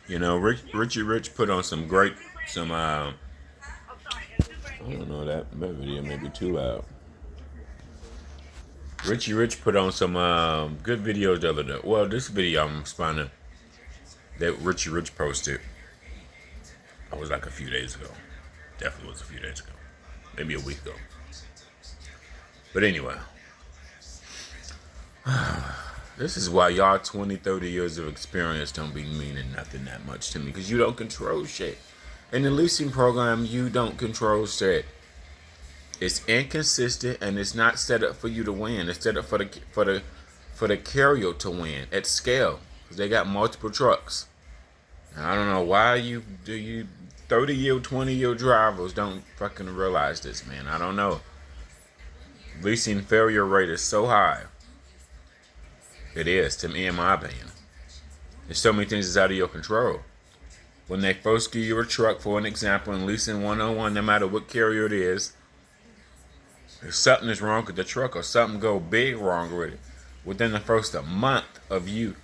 You know, Richie Rich put on some. I don't know that video may be too loud. Richie Rich put on some good videos the other day. Well, this video I'm responding that Richie Rich posted. It was like a few days ago. Definitely was a few days ago. Maybe a week ago. But anyway, this is why y'all 20, 30 years of experience don't be meaning nothing that much to me. Because you don't control shit. In the leasing program, you don't control shit. It's inconsistent and it's not set up for you to win. It's set up for the carrier to win at scale. Because they got multiple trucks. Now, I don't know why you 30-year, 20-year drivers don't fucking realize this, man. I don't know. Leasing failure rate is so high. It is, to me, in my opinion. There's so many things that's out of your control. When they first give you a truck, for an example, in leasing 101, no matter what carrier it is, if something is wrong with the truck or something go big wrong with it, within the first a month of you,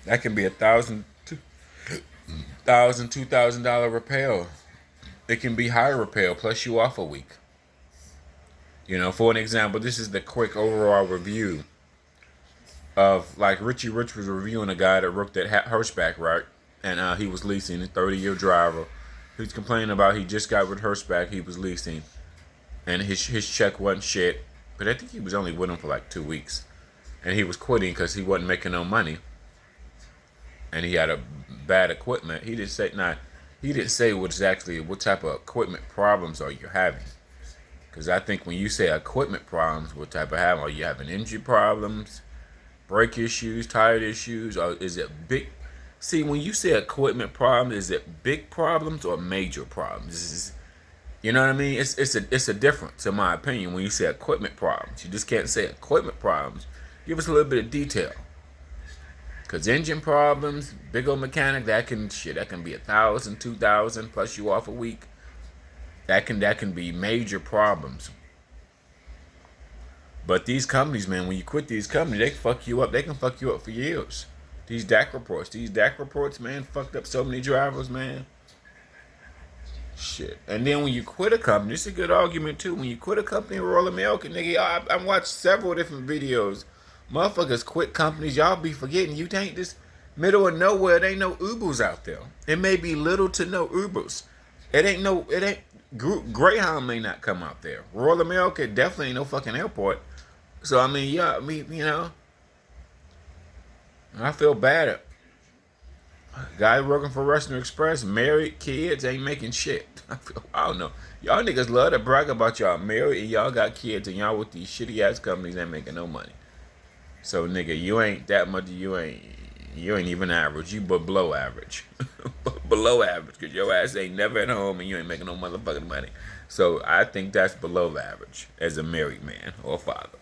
that can be $2,000 repair. It can be higher repair, plus you off a week. You know, for an example, this is the quick overall review of, like, Richie Rich was reviewing a guy that worked at Hirschback, right? And he was leasing, a 30-year driver. He was complaining about he just got with Hirschback, he was leasing. And his check wasn't shit. But I think he was only with him for like 2 weeks. And he was quitting because he wasn't making no money. And he had a bad equipment. He didn't say what type of equipment problems are you having. Because I think when you say equipment problems, what type of are you having engine problems, brake issues, tire issues, or is it big? See, when you say equipment problems, is it big problems or major problems? You know what I mean? It's a difference, in my opinion, when you say equipment problems. You just can't say equipment problems. Give us a little bit of detail. Because engine problems, big old mechanic, that can be 1,000, 2,000, plus you off a week. That can be major problems. But these companies, man, when you quit these companies, they fuck you up. They can fuck you up for years. These DAC reports, man, fucked up so many drivers, man. Shit. And then when you quit a company, it's a good argument too. When you quit a company in rural America, nigga, I watched several different videos. Motherfuckers quit companies, y'all be forgetting you ain't this middle of nowhere. There ain't no Ubers out there. It may be little to no Ubers. Greyhound may not come out there. Rural America definitely ain't no fucking airport. So I mean, yeah, you know, I feel bad. Guy working for Western Express, married, kids, ain't making shit. I don't know. Y'all niggas love to brag about y'all married and y'all got kids and y'all with these shitty ass companies ain't making no money. So nigga, you ain't that much. You ain't even average. You but below average, below average, cause your ass ain't never at home and you ain't making no motherfucking money. So I think that's below average as a married man or father.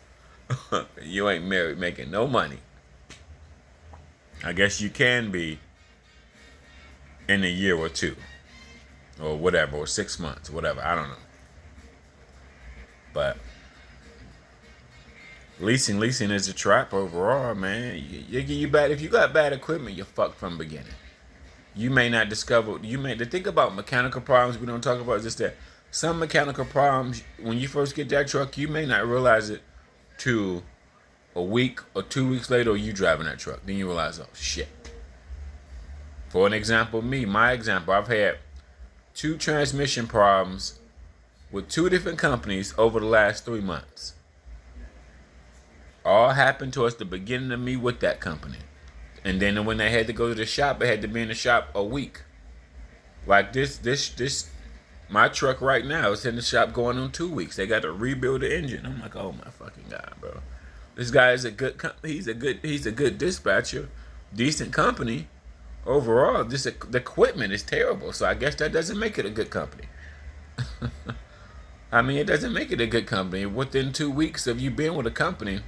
You ain't married making no money. I guess you can be in a year or two, or whatever, or 6 months, whatever. I don't know. But leasing is a trap overall, man. You bad if you got bad equipment, you're fucked from the beginning. You may not discover. The thing about mechanical problems we don't talk about is just that some mechanical problems when you first get that truck, you may not realize it till a week or 2 weeks later, or you driving that truck. Then you realize, oh shit. For an example, my example, I've had 2 transmission problems with 2 different companies over the last 3 months. All happened towards the beginning of me with that company. And then when they had to go to the shop, they had to be in the shop a week. Like this, my truck right now is in the shop going on 2 weeks. They got to rebuild the engine. I'm like, oh my fucking God, bro. This guy is a good, he's a good dispatcher, decent company. Overall, the equipment is terrible, so I guess that doesn't make it a good company. I mean, it doesn't make it a good company. Within 2 weeks of you being with a company,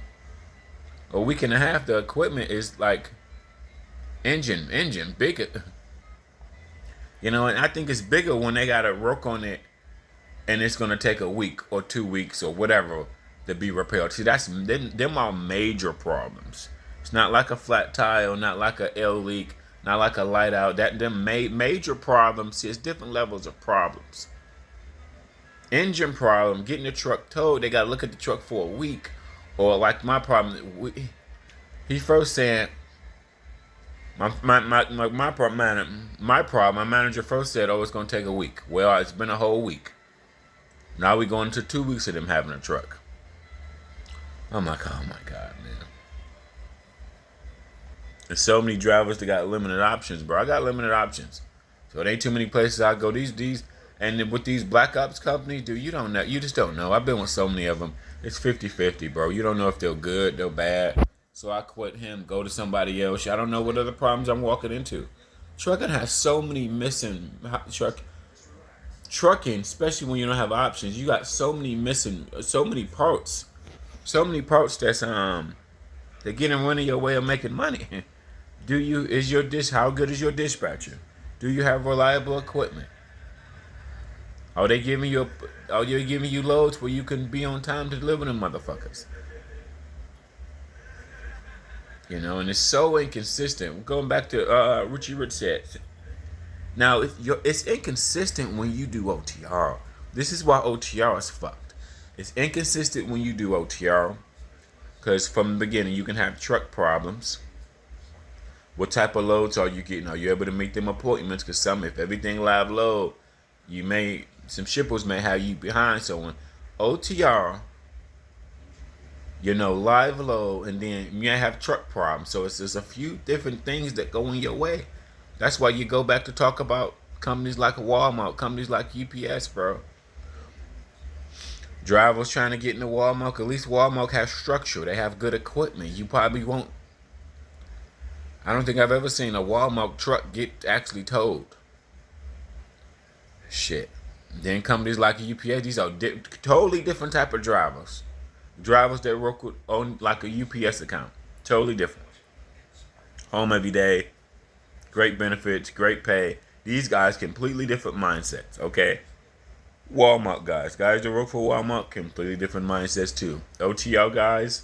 a week and a half, the equipment is like engine, bigger. You know, and I think it's bigger when they gotta work on it, and it's gonna take a week or 2 weeks or whatever to be repaired. See, them are major problems. It's not like a flat tire, not like a L leak. Not like a light out. That them major problems. See, it's different levels of problems. Engine problem, getting the truck towed. They gotta look at the truck for a week, or like my problem. He first said my problem. My manager first said, "Oh, it's gonna take a week." Well, it's been a whole week. Now we going into 2 weeks of them having a truck. I'm like, oh my god, man. There's so many drivers that got limited options, bro. I got limited options, so it ain't too many places I go. And with these black ops companies, dude, you don't know. You just don't know. I've been with so many of them. It's 50-50, bro. You don't know if they're good, they're bad. So I quit him, go to somebody else. I don't know what other problems I'm walking into. Trucking has so many missing trucking, especially when you don't have options. You got so many missing, so many parts that's they're getting running your way of making money. How good is your dispatcher? Do you have reliable equipment? Are they giving you loads where you can be on time to deliver them motherfuckers? And it's so inconsistent. Going back to Richie Rich said. Now it's inconsistent when you do OTR. This is why OTR is fucked. It's inconsistent when you do OTR because from the beginning you can have truck problems. What type of loads are you getting? Are you able to meet them appointments? Because if everything live load, some shippers may have you behind. So when OTR, live load, and then you may have truck problems. So it's just a few different things that go in your way. That's why you go back to talk about companies like Walmart, companies like UPS, bro. Drivers trying to get into Walmart. At least Walmart has structure. They have good equipment. You probably won't. I don't think I've ever seen a Walmart truck get actually towed. Shit. Then companies like UPS, these are totally different type of drivers. Drivers that work on like a UPS account. Totally different. Home every day. Great benefits, great pay. These guys, completely different mindsets, okay? Walmart guys that work for Walmart, completely different mindsets too. OTL guys,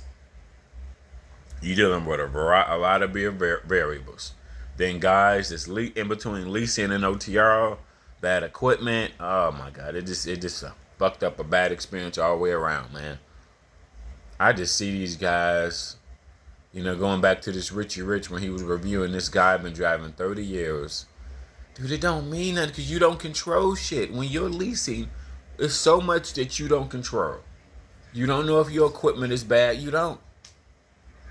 you dealing with a lot of variables. Then guys that's in between leasing and OTR, bad equipment. Oh my god, it just fucked up a bad experience all the way around, man. I just see these guys, going back to this Richie Rich when he was reviewing this guy been driving 30 years. Dude, it don't mean nothing because you don't control shit. When you're leasing, it's so much that you don't control. You don't know if your equipment is bad. You don't.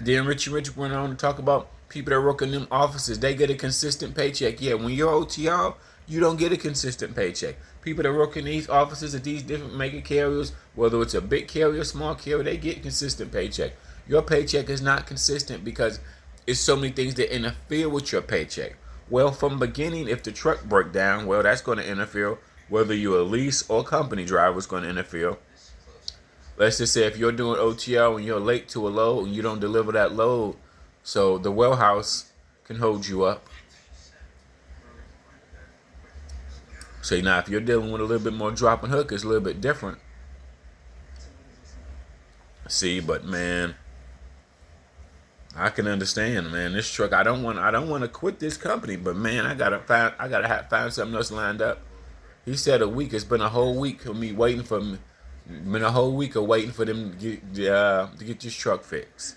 Then Richie Rich went on to talk about people that work in them offices. They get a consistent paycheck. Yeah, when you're OTR, you don't get a consistent paycheck. People that work in these offices at these different mega carriers, whether it's a big carrier, small carrier, they get consistent paycheck. Your paycheck is not consistent because it's so many things that interfere with your paycheck. Well, from the beginning, if the truck breaks down, well, that's going to interfere. Whether you're a lease or company driver, it's going to interfere. Let's just say if you're doing OTL and you're late to a load and you don't deliver that load, so the warehouse can hold you up. So now if you're dealing with a little bit more drop and hook, it's a little bit different. See, but man, I can understand, man. This truck, I don't want to quit this company, but man, I gotta find something else lined up. He said a week. It's been a whole week of me waiting for them. Been a whole week of waiting for them to get this truck fixed.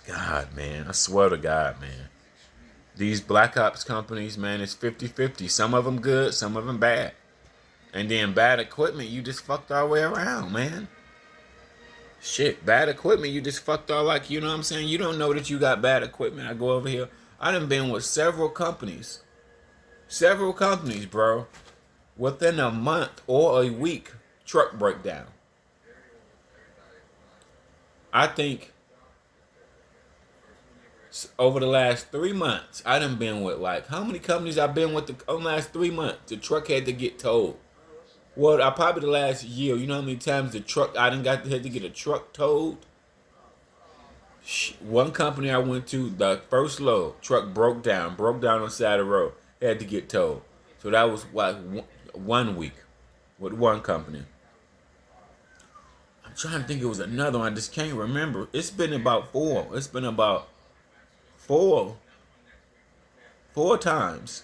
God, man, I swear to God, man. These black ops companies, man, it's 50-50. Some of them good, some of them bad. And then bad equipment, you just fucked all the way around, man. Shit, bad equipment, you just fucked all like, you know what I'm saying? You don't know that you got bad equipment. I go over here. I done been with several companies. Several companies, bro. Within a month or a week, truck breakdown. I think over the last 3 months, I done been with how many companies I've been with the last 3 months? The truck had to get towed. Well, probably the last year. You know how many times the truck I had to get a truck towed? One company I went to, the first load, truck broke down on the side of the road, had to get towed. So that was 1 week with one company. I'm trying to think it was another one. I just can't remember. It's been about four. 4 times.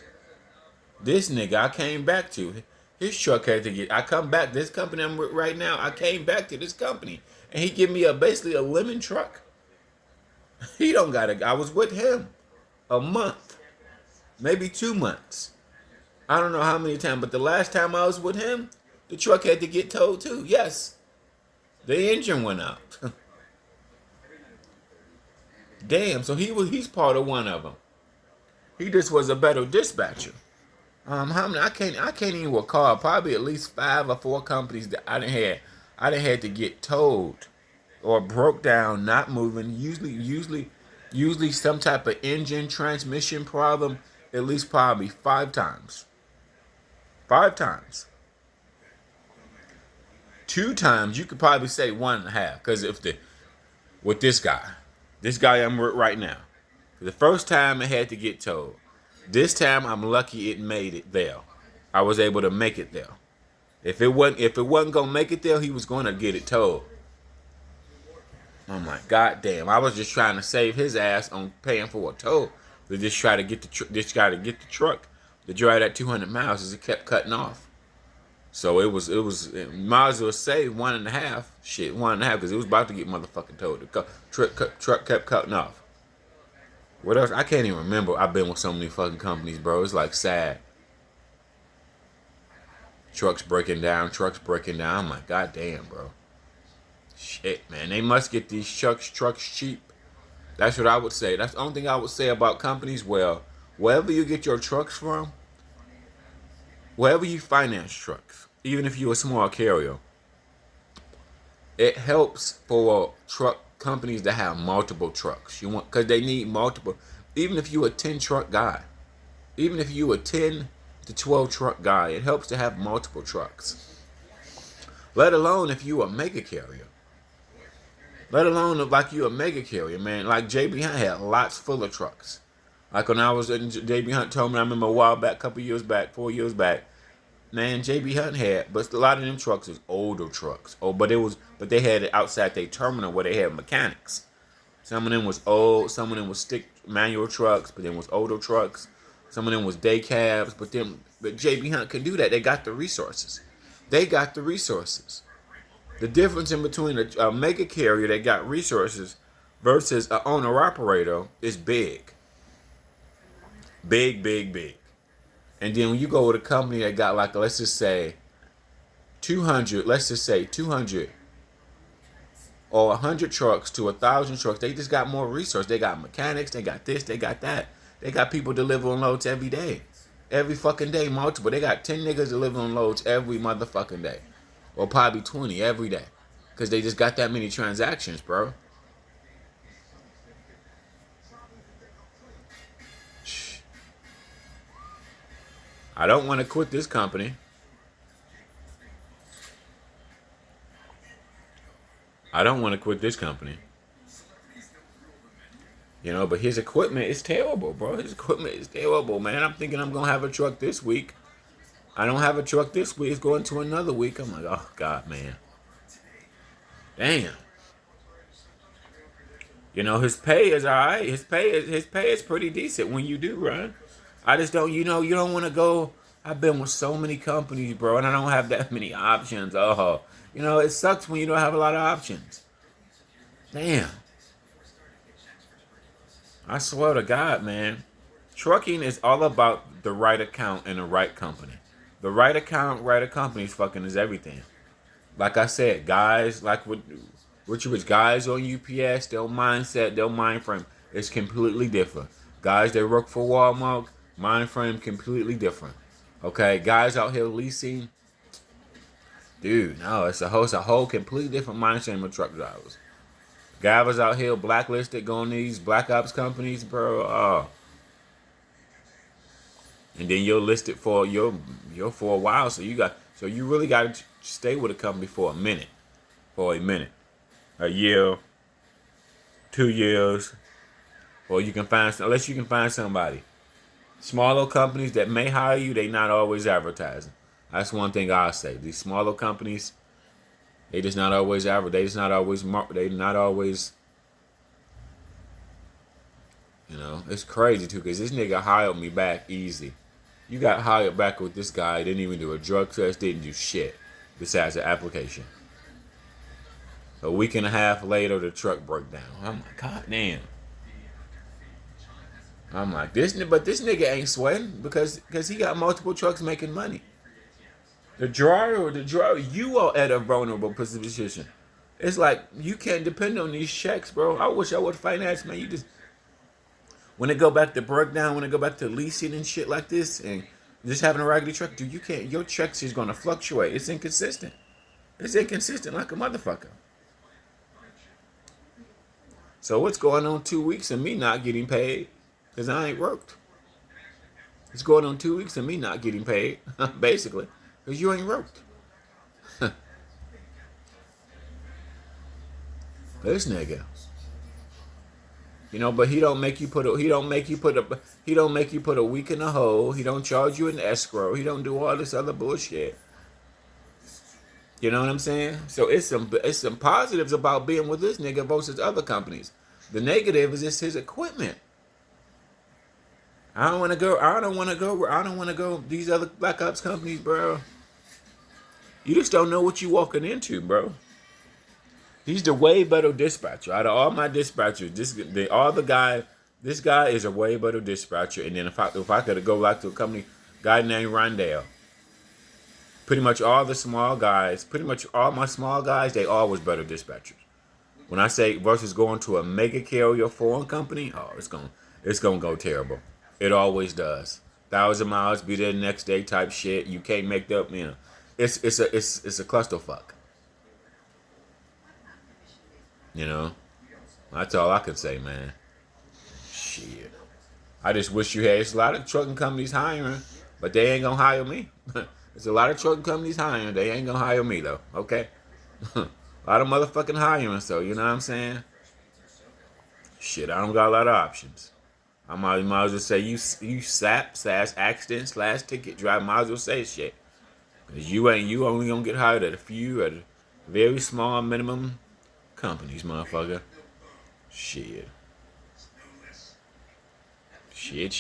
This nigga I came back to. His truck had to get. I come back. This company I'm with right now. I came back to this company, and he give me basically a lemon truck. He don't got it. I was with him a month, maybe 2 months. I don't know how many times, but the last time I was with him, the truck had to get towed too. Yes, the engine went out. Damn. So he's part of one of them. He just was a better dispatcher. How many? I can't even recall. Probably at least 5 or 4 companies that I didn't had to get towed or broke down, not moving. Usually some type of engine transmission problem. At least probably 5 times. 5 times. 2 times you could probably say 1.5. Because with this guy I'm with right now, the first time it had to get towed. This time I'm lucky it made it there. I was able to make it there. If it wasn't gonna make it there, he was gonna get it towed. I'm like, God damn! I was just trying to save his ass on paying for a tow. To just try to get the truck to drive that 200 miles as it kept cutting off. So it might as well say 1.5. Shit, 1.5 because it was about to get motherfucking towed. The truck kept cutting off. What else? I can't even remember. I've been with so many fucking companies, bro. It's like sad. Trucks breaking down. I'm like, God damn, bro. Shit, man. They must get these trucks cheap. That's what I would say. That's the only thing I would say about companies. Well, wherever you get your trucks from, wherever you finance trucks, even if you're a small carrier, it helps for truck companies to have multiple trucks. Because they need multiple. Even if you're a 10 truck guy, even if you're a 10 to 12 truck guy, it helps to have multiple trucks. Let alone if you're a mega carrier. Let alone if like you're a mega carrier, man. Like JB Hunt had lots full of trucks. Like when I was in JB Hunt told me, I remember a while back, 4 years back, man, JB Hunt had, but a lot of them trucks was older trucks. But they had it outside their terminal where they had mechanics. Some of them was old, some of them was stick manual trucks, but then was older trucks. Some of them was day cabs, but JB Hunt could do that. They got the resources. The difference in between a mega carrier that got resources versus an owner-operator is big. Big. And then when you go with a company that got like, let's just say 200 or 100 trucks to 1,000 trucks, they just got more resources. They got mechanics, they got this, they got that. They got people delivering loads every day. Every fucking day, multiple. They got 10 niggas delivering loads every motherfucking day. Or probably 20 every day. Because they just got that many transactions, bro. I don't want to quit this company. You know, but his equipment is terrible, bro. His equipment is terrible, man. I'm thinking I'm going to have a truck this week. I don't have a truck this week. It's going to another week. I'm like, oh, God, man. Damn. You know, his pay is all right. His pay is pretty decent when you do run. I just don't, you don't want to go. I've been with so many companies, bro, and I don't have that many options. Oh, it sucks when you don't have a lot of options. Damn. I swear to God, man. Trucking is all about the right account and the right company. The right account, right company is everything. Like I said, guys, like with guys on UPS, their mindset, their mind frame is completely different. Guys that work for Walmart, mind frame completely different. Okay, guys out here leasing, dude, no, it's a whole completely different mind frame of truck drivers. Guys out here blacklisted, going to these black ops companies, bro. And then you're listed for for a while, so you really got to stay with a company for a minute, a year, 2 years, or unless you can find somebody. Smaller companies that may hire you, they not always advertising. That's one thing I'll say. These smaller companies, they just not always advertise. They not always You know, it's crazy too, because this nigga hired me back easy. You got hired back with this guy, didn't even do a drug test, didn't do shit besides the application. A week and a half later, the truck broke down. I'm like, God damn. I'm like, but this nigga ain't sweating because he got multiple trucks making money. The driver, you are at a vulnerable position. It's like you can't depend on these checks, bro. I wish I would finance, man. You just when it go back to breakdown, when it go back to leasing and shit like this, and just having a raggedy truck, dude, you can't. Your checks is gonna fluctuate. It's inconsistent. It's inconsistent like a motherfucker. So what's going on 2 weeks of me not getting paid? Because I ain't worked. It's going on 2 weeks of me not getting paid, basically. Because you ain't worked. This nigga. You know, but he don't make you put a week in a hole. He don't charge you an escrow. He don't do all this other bullshit. You know what I'm saying? So it's some positives about being with this nigga versus other companies. The negative is just his equipment. I don't want to go. These other Black Ops companies, bro. You just don't know what you walking into, bro. He's the way better dispatcher. Out of all my dispatchers, this guy is a way better dispatcher. And then if I could go back to a company, guy named Rondell. Pretty much all my small guys, they all was better dispatchers. When I say versus going to a mega carrier foreign company, oh, it's gonna go terrible. It always does. 1,000 miles, be there the next day type shit. You can't make that up, you know. It's a clusterfuck. You know? That's all I can say, man. Shit. I just wish you had. There's a lot of trucking companies hiring, but they ain't gonna hire me. There's a lot of trucking companies hiring. They ain't gonna hire me though. Okay? A lot of motherfucking hiring. So you know what I'm saying? Shit, I don't got a lot of options. I might as well say you SAP/accident/ticket driver. Might as well say shit. Cause you only gonna get hired at a very small minimum companies, motherfucker. Shit. Shit.